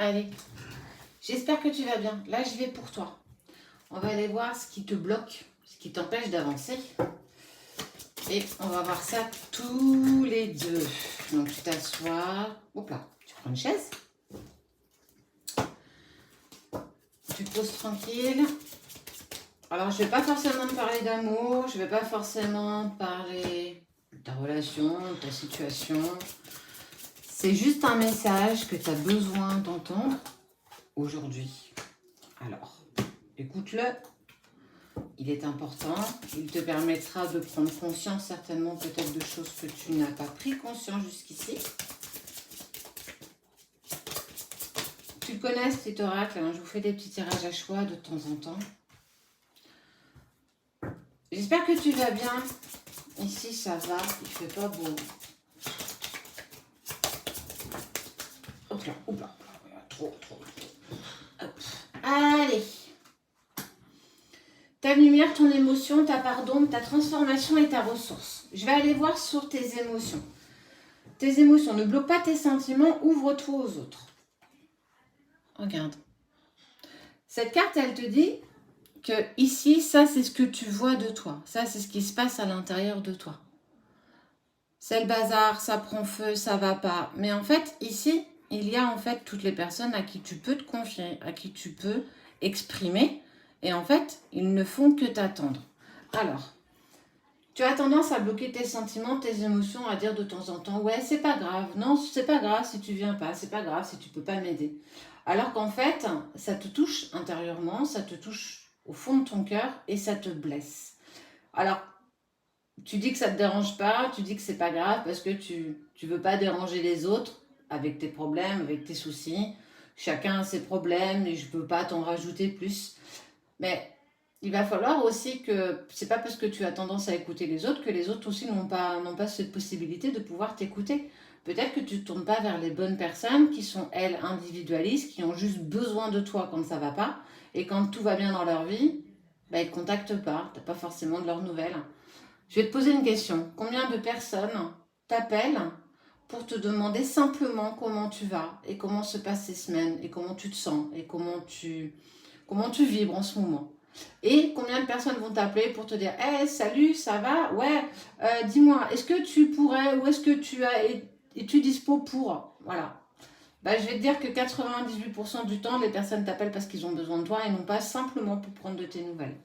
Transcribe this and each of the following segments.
Allez, j'espère que tu vas bien. Là, je vais pour toi. On va aller voir ce qui te bloque, ce qui t'empêche d'avancer. Et on va voir ça tous les deux. Donc, tu t'assois. Hop là, tu prends une chaise. Tu te poses tranquille. Alors, je ne vais pas forcément te parler d'amour. Je ne vais pas forcément parler de ta relation, de ta situation. C'est juste un message que tu as besoin d'entendre aujourd'hui. Alors, écoute-le. Il est important. Il te permettra de prendre conscience certainement peut-être de choses que tu n'as pas pris conscience jusqu'ici. Tu le connais cet oracle, hein, je vous fais des petits tirages à choix de temps en temps. J'espère que tu vas bien. Ici, ça va, il fait pas beau. Hop là, hop là. Trop. Hop. Allez. Ta lumière, ton émotion, ta pardon, ta transformation et ta ressource. Je vais aller voir sur tes émotions. Tes émotions, ne bloque pas tes sentiments, ouvre-toi aux autres. Regarde. Cette carte, elle te dit que ici, ça, c'est ce que tu vois de toi. Ça, c'est ce qui se passe à l'intérieur de toi. C'est le bazar, ça prend feu, ça va pas. Mais en fait, ici, il y a en fait toutes les personnes à qui tu peux te confier, à qui tu peux exprimer. Et en fait, ils ne font que t'attendre. Alors, tu as tendance à bloquer tes sentiments, tes émotions, à dire de temps en temps, ouais, c'est pas grave. Non, c'est pas grave si tu viens pas. C'est pas grave si tu peux pas m'aider. Alors qu'en fait, ça te touche intérieurement, ça te touche au fond de ton cœur et ça te blesse. Alors, tu dis que ça te dérange pas, tu dis que c'est pas grave parce que tu veux pas déranger les autres avec tes problèmes, avec tes soucis. Chacun a ses problèmes et je peux pas t'en rajouter plus. Mais il va falloir aussi que c'est pas parce que tu as tendance à écouter les autres que les autres aussi n'ont pas cette possibilité de pouvoir t'écouter. Peut-être que tu ne tournes pas vers les bonnes personnes qui sont, elles, individualistes, qui ont juste besoin de toi quand ça va pas. Et quand tout va bien dans leur vie, bah, ils ne te contactent pas. Tu n'as pas forcément de leurs nouvelles. Je vais te poser une question. Combien de personnes t'appellent pour te demander simplement comment tu vas et comment se passent ces semaines et comment tu te sens et comment tu vibres en ce moment? Et combien de personnes vont t'appeler pour te dire « Hey, salut, ça va? Ouais, dis-moi, est-ce que tu pourrais ou est-ce que tu es-tu dispo pour? » Voilà. Bah, je vais te dire que 98% du temps, les personnes t'appellent parce qu'ils ont besoin de toi et non pas simplement pour prendre de tes nouvelles.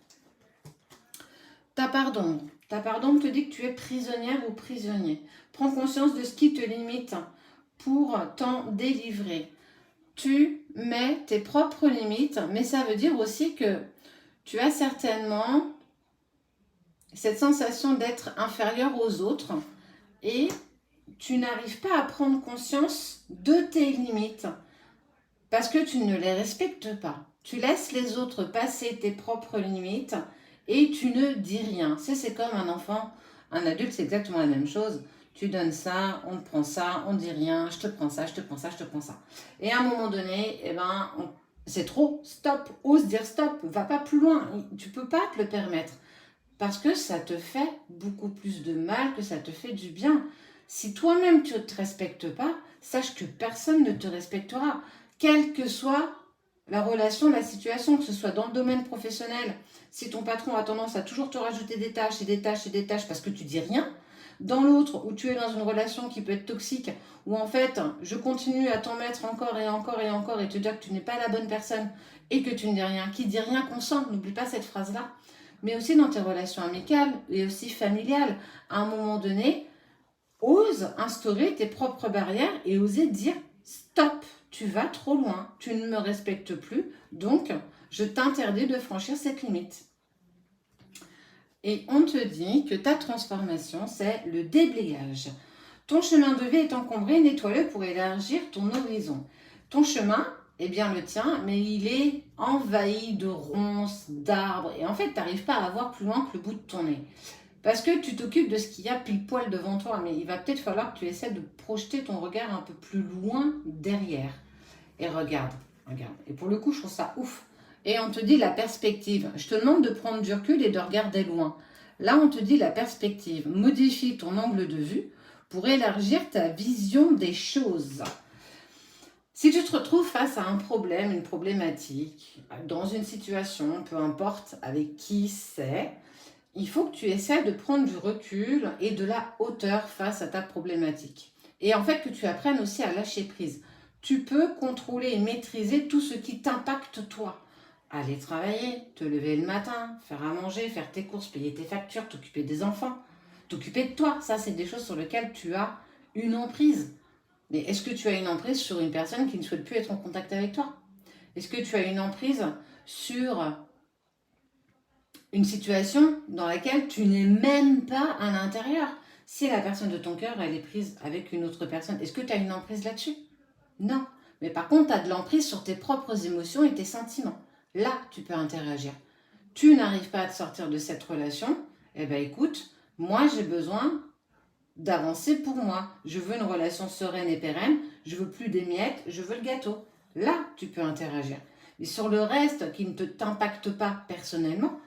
Ta part d'ombre. Ta part d'ombre te dit que tu es prisonnière ou prisonnier. Prends conscience de ce qui te limite pour t'en délivrer. Tu mets tes propres limites, mais ça veut dire aussi que tu as certainement cette sensation d'être inférieur aux autres et tu n'arrives pas à prendre conscience de tes limites parce que tu ne les respectes pas. Tu laisses les autres passer tes propres limites et tu ne dis rien. C'est comme un enfant, un adulte, c'est exactement la même chose. Tu donnes ça, on te prend ça, on dit rien, je te prends ça, je te prends ça, je te prends ça. Et à un moment donné, c'est trop, stop, ose dire stop, va pas plus loin, tu peux pas te le permettre. Parce que ça te fait beaucoup plus de mal que ça te fait du bien. Si toi-même tu ne te respectes pas, sache que personne ne te respectera. Quelle que soit la relation, la situation, que ce soit dans le domaine professionnel, si ton patron a tendance à toujours te rajouter des tâches et des tâches et des tâches parce que tu dis rien, dans l'autre où tu es dans une relation qui peut être toxique, où en fait je continue à t'en mettre encore et encore et encore et te dire que tu n'es pas la bonne personne et que tu ne dis rien, qui dit rien consent, n'oublie pas cette phrase-là, mais aussi dans tes relations amicales et aussi familiales, à un moment donné, ose instaurer tes propres barrières et oser dire stop, tu vas trop loin, tu ne me respectes plus, donc je t'interdis de franchir cette limite. Et on te dit que ta transformation, c'est le déblayage. Ton chemin de vie est encombré, nettoie-le pour élargir ton horizon. Ton chemin est bien le tien, mais il est envahi de ronces, d'arbres, et en fait, tu n'arrives pas à voir plus loin que le bout de ton nez. Parce que tu t'occupes de ce qu'il y a pile poil devant toi, mais il va peut-être falloir que tu essaies de projeter ton regard un peu plus loin derrière. Et regarde. Et pour le coup, je trouve ça ouf. Et on te dit la perspective. Je te demande de prendre du recul et de regarder loin. Là, on te dit la perspective. Modifie ton angle de vue pour élargir ta vision des choses. Si tu te retrouves face à un problème, une problématique, dans une situation, peu importe avec qui c'est, il faut que tu essaies de prendre du recul et de la hauteur face à ta problématique. Et en fait, que tu apprennes aussi à lâcher prise. Tu peux contrôler et maîtriser tout ce qui t'impacte toi. Aller travailler, te lever le matin, faire à manger, faire tes courses, payer tes factures, t'occuper des enfants, t'occuper de toi. Ça, c'est des choses sur lesquelles tu as une emprise. Mais est-ce que tu as une emprise sur une personne qui ne souhaite plus être en contact avec toi? Est-ce que tu as une emprise sur une situation dans laquelle tu n'es même pas à l'intérieur? Si la personne de ton cœur, elle est prise avec une autre personne, est-ce que tu as une emprise là-dessus? Non. Mais par contre, tu as de l'emprise sur tes propres émotions et tes sentiments. Là, tu peux interagir. Tu n'arrives pas à te sortir de cette relation, eh bien écoute, moi j'ai besoin d'avancer pour moi. Je veux une relation sereine et pérenne, je veux plus des miettes, je veux le gâteau. Là, tu peux interagir. Mais sur le reste qui ne t'impacte pas personnellement,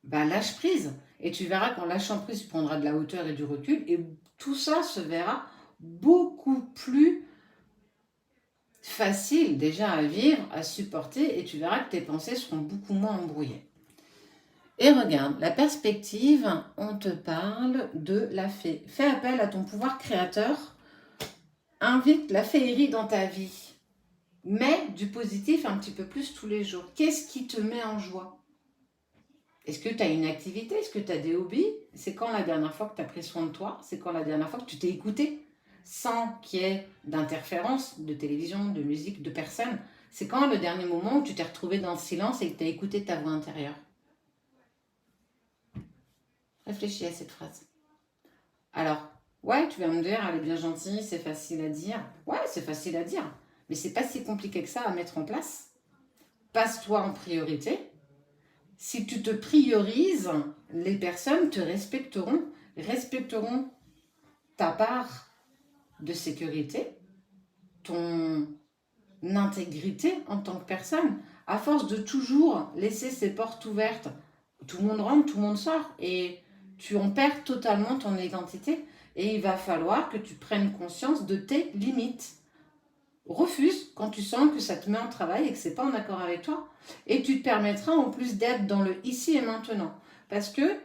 bah lâche prise. Et tu verras qu'en lâchant prise, tu prendras de la hauteur et du recul et tout ça se verra beaucoup plus facile déjà à vivre, à supporter et tu verras que tes pensées seront beaucoup moins embrouillées. Et regarde, la perspective, on te parle de la fée. Fais appel à ton pouvoir créateur, invite la féerie dans ta vie. Mets du positif un petit peu plus tous les jours. Qu'est-ce qui te met en joie? Est-ce que tu as une activité? Est-ce que tu as des hobbies? C'est quand la dernière fois que tu as pris soin de toi? C'est quand la dernière fois que tu t'es écouté? Sans qu'il y ait d'interférence de télévision, de musique, de personne. C'est quand le dernier moment où tu t'es retrouvé dans le silence et que tu as écouté ta voix intérieure? Réfléchis à cette phrase. Alors, ouais, tu vas me dire, elle est bien gentille, c'est facile à dire. Ouais, c'est facile à dire. Mais c'est pas si compliqué que ça à mettre en place. Passe-toi en priorité. Si tu te priorises, les personnes te respecteront ta part de sécurité, ton intégrité en tant que personne. À force de toujours laisser ces portes ouvertes, tout le monde rentre, tout le monde sort et tu en perds totalement ton identité. Et il va falloir que tu prennes conscience de tes limites. Refuse quand tu sens que ça te met en travail et que c'est pas en accord avec toi. Et tu te permettras en plus d'être dans le ici et maintenant. Parce que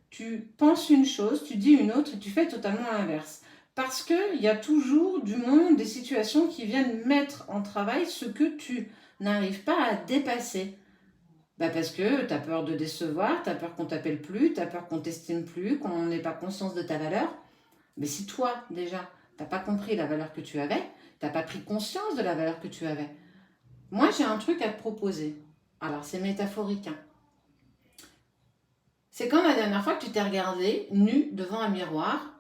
tu penses une chose, tu dis une autre et tu fais totalement l'inverse. Parce qu'il y a toujours du monde, des situations qui viennent mettre en travail ce que tu n'arrives pas à dépasser. Bah parce que tu as peur de décevoir, tu as peur qu'on t'appelle plus, tu as peur qu'on t'estime plus, qu'on n'ait pas conscience de ta valeur. Mais si toi, déjà, tu n'as pas compris la valeur que tu avais, tu n'as pas pris conscience de la valeur que tu avais. Moi, j'ai un truc à te proposer. Alors, c'est métaphorique. Hein. C'est quand la dernière fois que tu t'es regardé nu devant un miroir,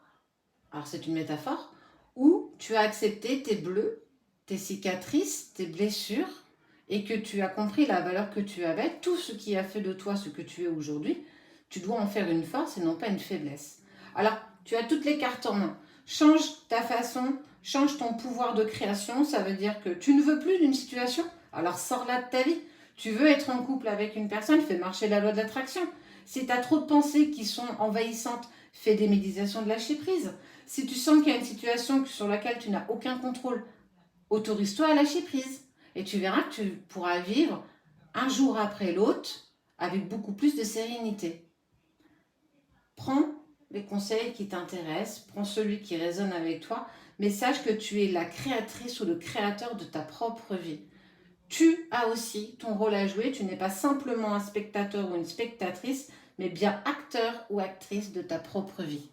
alors c'est une métaphore, où tu as accepté tes bleus, tes cicatrices, tes blessures, et que tu as compris la valeur que tu avais, tout ce qui a fait de toi ce que tu es aujourd'hui, tu dois en faire une force et non pas une faiblesse. Alors, tu as toutes les cartes en main. Change ta façon, change ton pouvoir de création. Ça veut dire que tu ne veux plus d'une situation, alors sors-la de ta vie. Tu veux être en couple avec une personne, fais marcher la loi de l'attraction. Si tu as trop de pensées qui sont envahissantes, fais des méditations de lâcher prise. Si tu sens qu'il y a une situation sur laquelle tu n'as aucun contrôle, autorise-toi à lâcher prise. Et tu verras que tu pourras vivre un jour après l'autre avec beaucoup plus de sérénité. Prends les conseils qui t'intéressent, prends celui qui résonne avec toi, mais sache que tu es la créatrice ou le créateur de ta propre vie. Tu as aussi ton rôle à jouer, tu n'es pas simplement un spectateur ou une spectatrice, mais bien acteur ou actrice de ta propre vie.